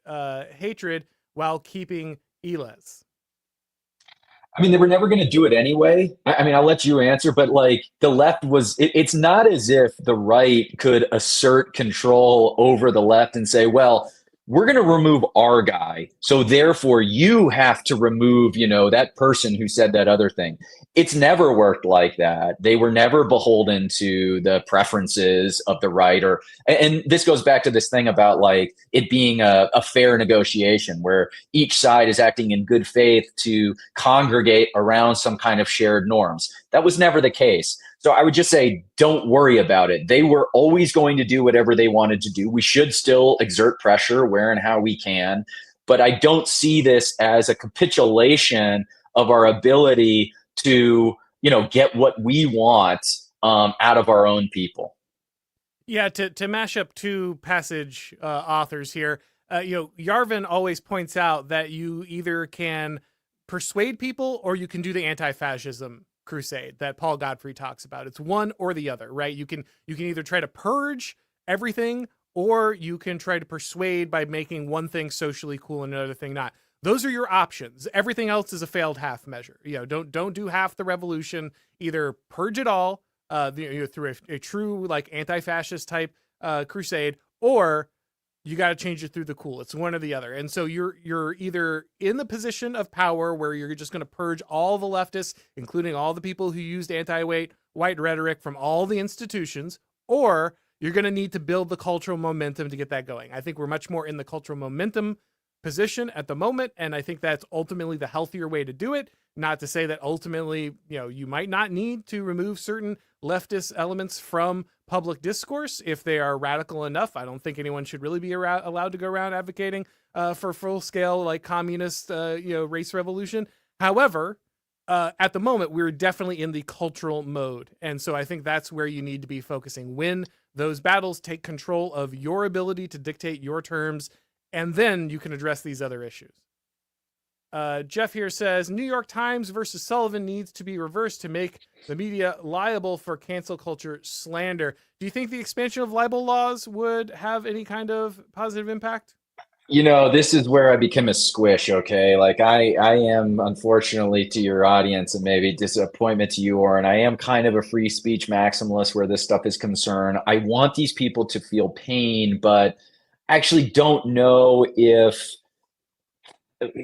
A: hatred while keeping ELES?
B: I mean, they were never going to do it anyway. I mean, I'll let you answer, but like the left it's not as if the right could assert control over the left and say, well, we're going to remove our guy. So therefore you have to remove, that person who said that other thing. It's never worked like that. They were never beholden to the preferences of the right, and this goes back to this thing about like it being a fair negotiation where each side is acting in good faith to congregate around some kind of shared norms. That was never the case. So I would just say, don't worry about it. They were always going to do whatever they wanted to do. We should still exert pressure where and how we can. But I don't see this as a capitulation of our ability to, get what we want out of our own people.
A: Yeah, to mash up two Passage authors here, Yarvin always points out that you either can persuade people or you can do the anti-fascism crusade that Paul Gottfried talks about. It's one or the other, right? You can either try to purge everything or you can try to persuade by making one thing socially cool and another thing not. Those are your options. Everything else is a failed half measure. Don't do half the revolution. Either purge it all through a true like anti-fascist type crusade, or you got to change it through the cool. It's one or the other. And so you're either in the position of power where you're just going to purge all the leftists, including all the people who used anti-white rhetoric from all the institutions, or you're going to need to build the cultural momentum to get that going. I think we're much more in the cultural momentum position at the moment, and I think that's ultimately the healthier way to do it. Not to say that ultimately, you might not need to remove certain leftist elements from public discourse if they are radical enough. I don't think anyone should really be allowed to go around advocating for full-scale like communist race revolution. However, at the moment, we're definitely in the cultural mode, and so I think that's where you need to be focusing when those battles take control of your ability to dictate your terms, and then you can address these other issues. Jeff here says, New York Times versus Sullivan needs to be reversed to make the media liable for cancel culture slander. Do you think the expansion of libel laws would have any kind of positive impact?
B: This is where I become a squish, okay? Like I am, unfortunately, to your audience and maybe disappointment to you, Auron, I am kind of a free speech maximalist where this stuff is concerned. I want these people to feel pain, but actually don't know if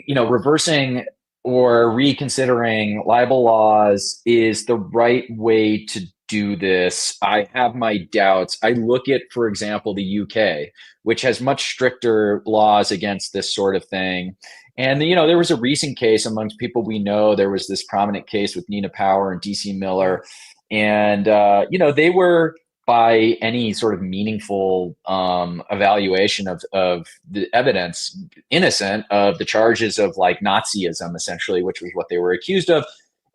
B: reversing or reconsidering libel laws is the right way to do this. I have my doubts. I look at, for example, the UK, which has much stricter laws against this sort of thing. And, there was a recent case amongst people we know. There was this prominent case with Nina Power and DC Miller. And, they were, by any sort of meaningful evaluation of the evidence, innocent of the charges of like Nazism, essentially, which was what they were accused of.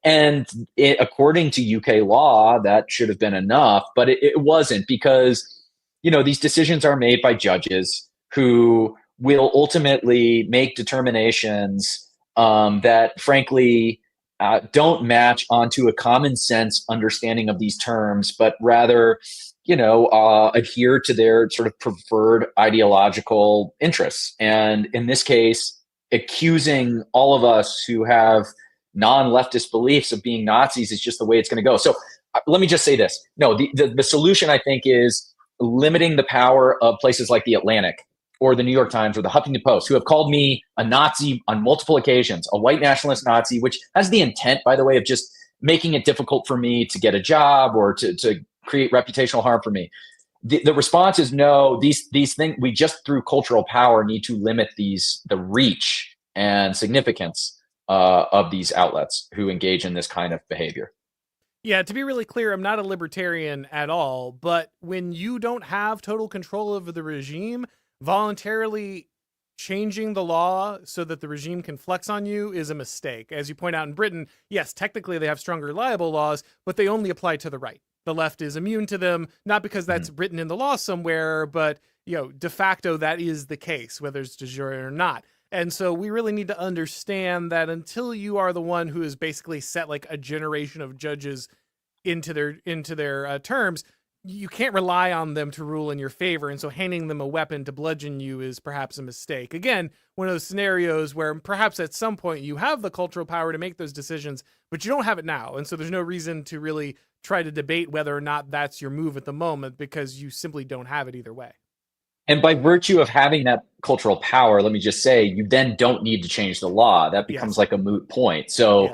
B: And according to UK law, that should have been enough, but it wasn't, because these decisions are made by judges who will ultimately make determinations that, frankly, don't match onto a common sense understanding of these terms, but rather, adhere to their sort of preferred ideological interests. And in this case, accusing all of us who have non-leftist beliefs of being Nazis is just the way it's going to go. So let me just say this. No, the solution, I think, is limiting the power of places like the Atlantic or the New York Times or the Huffington Post, who have called me a Nazi on multiple occasions, a white nationalist Nazi, which has the intent, by the way, of just making it difficult for me to get a job or to create reputational harm for me. The response is no. These things, we just, through cultural power, need to limit the reach and significance of these outlets who engage in this kind of behavior.
A: Yeah, to be really clear, I'm not a libertarian at all, but when you don't have total control over the regime, voluntarily changing the law so that the regime can flex on you is a mistake. As you point out, in Britain, yes, technically they have stronger libel laws, but they only apply to the right. The left is immune to them, not because that's written in the law somewhere, but de facto that is the case, whether it's de jure or not. And so we really need to understand that until you are the one who has basically set like a generation of judges into their terms, you can't rely on them to rule in your favor. And so handing them a weapon to bludgeon you is perhaps a mistake. Again, one of those scenarios where perhaps at some point you have the cultural power to make those decisions, but you don't have it now. And so there's no reason to really try to debate whether or not that's your move at the moment, because you simply don't have it either way.
B: And by virtue of having that cultural power, let me just say, you then don't need to change the law. That becomes like a moot point. So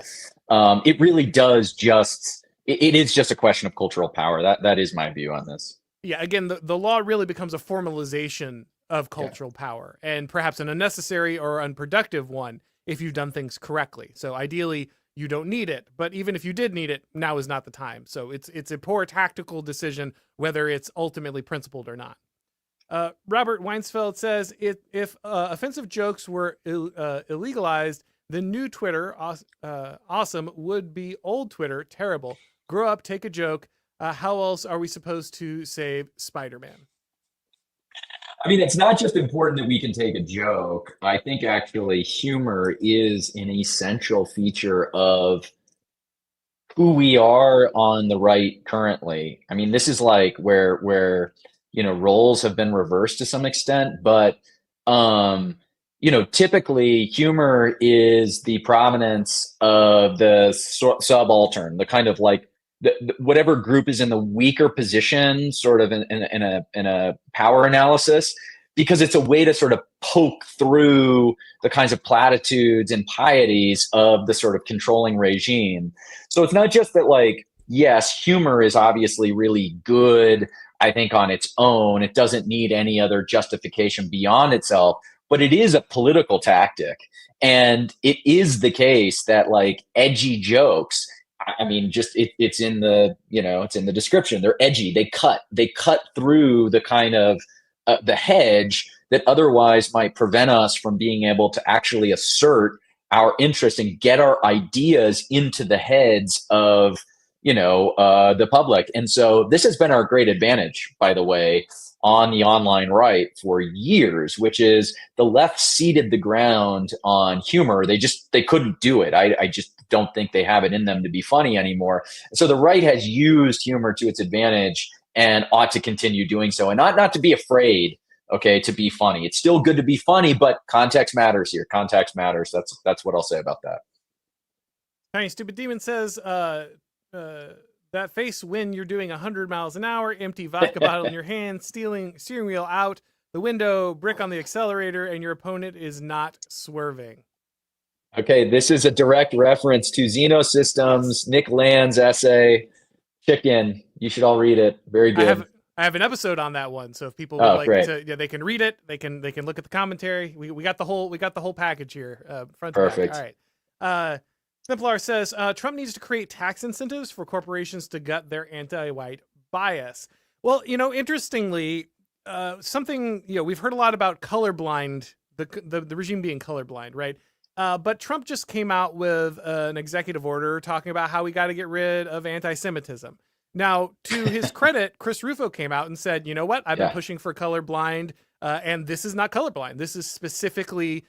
B: it really does just, it is just a question of cultural power. That is my view on this.
A: Yeah, again, the law really becomes a formalization of cultural power, and perhaps an unnecessary or unproductive one if you've done things correctly. So ideally, you don't need it, but even if you did need it, now is not the time. So it's a poor tactical decision whether it's ultimately principled or not. Robert Weinsfeld says, if offensive jokes were illegalized, then new Twitter, awesome, would be old Twitter, terrible. Grow up, take a joke. How else are we supposed to save Spider-Man?
B: I mean, it's not just important that we can take a joke. I think actually humor is an essential feature of who we are on the right currently. I mean, this is like where roles have been reversed to some extent, but typically humor is the provenance of the subaltern, the kind of like whatever group is in the weaker position, sort of in a power analysis, because it's a way to sort of poke through the kinds of platitudes and pieties of the sort of controlling regime. So it's not just that, like, yes, humor is obviously really good, I think, on its own. It doesn't need any other justification beyond itself, but it is a political tactic. And it is the case that, like, edgy jokes, I mean, just it's in the, it's in the description. They're edgy. They cut through the kind of the hedge that otherwise might prevent us from being able to actually assert our interest and get our ideas into the heads of, the public. And so this has been our great advantage, by the way, on the online right for years, which is the left ceded the ground on humor. They couldn't do it. I just don't think they have it in them to be funny anymore. So the right has used humor to its advantage and ought to continue doing so, and not to be afraid okay, to be funny. It's still good to be funny, but context matters here. Context matters. That's what I'll say about that.
A: Tiny Stupid Demon says, that face when you're doing 100 miles an hour, empty vodka bottle in your hand, steering wheel out the window, brick on the accelerator, and your opponent is not swerving.
B: Okay, this is a direct reference to Xenosystems, yes. Nick Land's essay, Chicken. You should all read it. Very good.
A: I have an episode on that one, so if people would like to, yeah, they can read it. They can look at the commentary. We got the whole package here, front to back. All right. Simplar says Trump needs to create tax incentives for corporations to gut their anti-white bias. Well, interestingly, something we've heard a lot about colorblind, the regime being colorblind, right? But Trump just came out with an executive order talking about how we got to get rid of anti-Semitism. Now, to his credit, Chris Rufo came out and said, you know what? I've been pushing for colorblind, and this is not colorblind. This is specifically,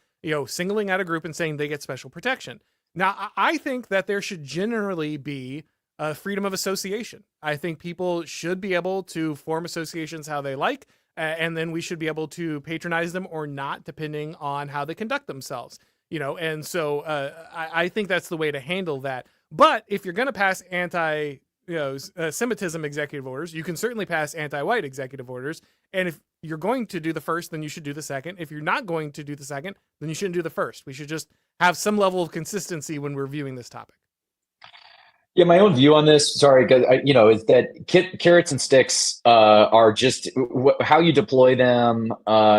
A: singling out a group and saying they get special protection. Now, I think that there should generally be freedom of association. I think people should be able to form associations how they like, and then we should be able to patronize them or not, depending on how they conduct themselves. And so I think that's the way to handle that. But if you're going to pass Semitism executive orders, you can certainly pass anti-white executive orders. And if you're going to do the first, then you should do the second. If you're not going to do the second, then you shouldn't do the first. We should just have some level of consistency when we're viewing this topic.
B: Yeah, my own view on this, sorry, because is that carrots and sticks are just how you deploy them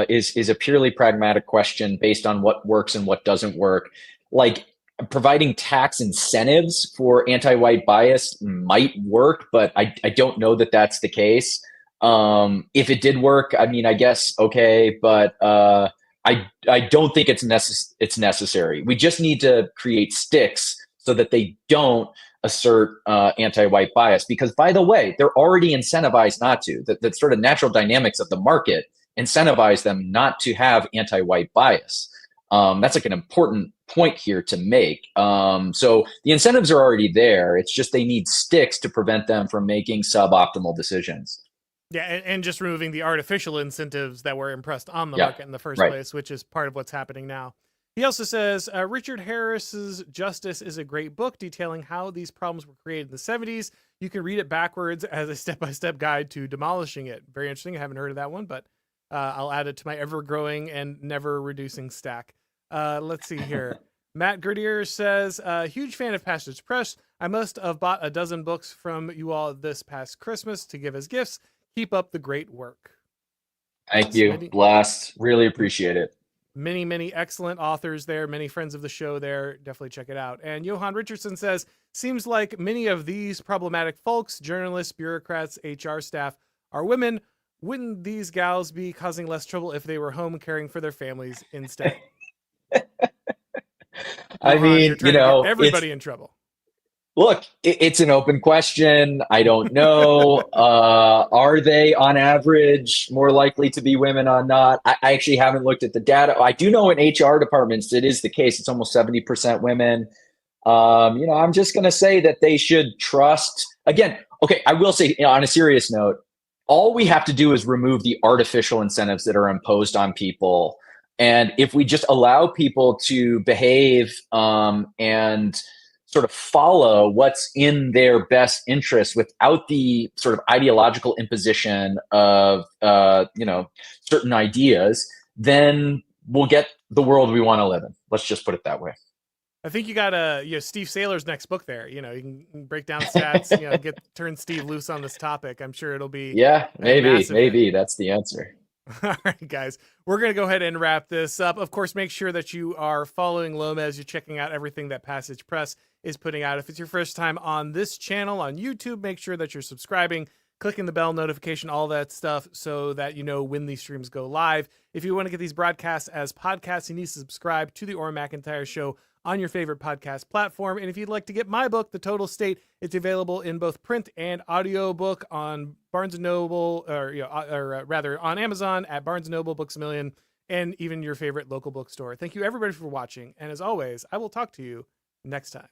B: is a purely pragmatic question based on what works and what doesn't work. Like providing tax incentives for anti-white bias might work, but I don't know that that's the case. If it did work, I mean, I guess okay, but I don't think it's necessary. We just need to create sticks so that they don't assert anti-white bias, because by the way, they're already incentivized not to. The sort of natural dynamics of the market incentivize them not to have anti-white bias. That's like an important point here to make. So the incentives are already there. It's just they need sticks to prevent them from making suboptimal decisions.
A: Yeah, and just removing the artificial incentives that were impressed on the market in the first place, which is part of what's happening now. He also says, Richard Harris's Justice is a great book detailing how these problems were created in the 70s. You can read it backwards as a step-by-step guide to demolishing it. Very interesting. I haven't heard of that one, but I'll add it to my ever-growing and never-reducing stack. Let's see here. Matt Grittier says, huge fan of Passage Press. I must have bought a dozen books from you all this past Christmas to give as gifts. Keep up the great work.
B: Thank you. Blessed. Really appreciate it.
A: Many excellent authors there, many friends of the show there. Definitely check it out. And Johan Richardson says, seems like many of these problematic folks, journalists, bureaucrats, HR staff, are women. Wouldn't these gals be causing less trouble if they were home caring for their families instead?
B: I mean,
A: everybody in trouble.
B: Look, it's an open question. I don't know. Are they, on average, more likely to be women or not? I actually haven't looked at the data. I do know in HR departments, it is the case. It's almost 70% women. I'm just going to say that they should trust. Again, okay, I will say, on a serious note, all we have to do is remove the artificial incentives that are imposed on people. And if we just allow people to behave and sort of follow what's in their best interest without the sort of ideological imposition of certain ideas, then we'll get the world we want to live in. Let's just put it that way.
A: I think you got Steve Saylor's next book there. You can break down stats, turn Steve loose on this topic. I'm sure it'll be
B: maybe that's the answer.
A: All right, guys, we're going to go ahead and wrap this up. Of course, make sure that you are following Lomez. You're checking out everything that Passage Press is putting out. If it's your first time on this channel on YouTube, make sure that you're subscribing, clicking the bell notification, all that stuff, so that you know when these streams go live. If you want to get these broadcasts as podcasts, you need to subscribe to the Auron MacIntyre Show on your favorite podcast platform. And if you'd like to get my book, The Total State, it's available in both print and audio book on Barnes & Noble, or rather on Amazon, at Barnes & Noble, Books A Million, and even your favorite local bookstore. Thank you, everybody, for watching. And as always, I will talk to you next time.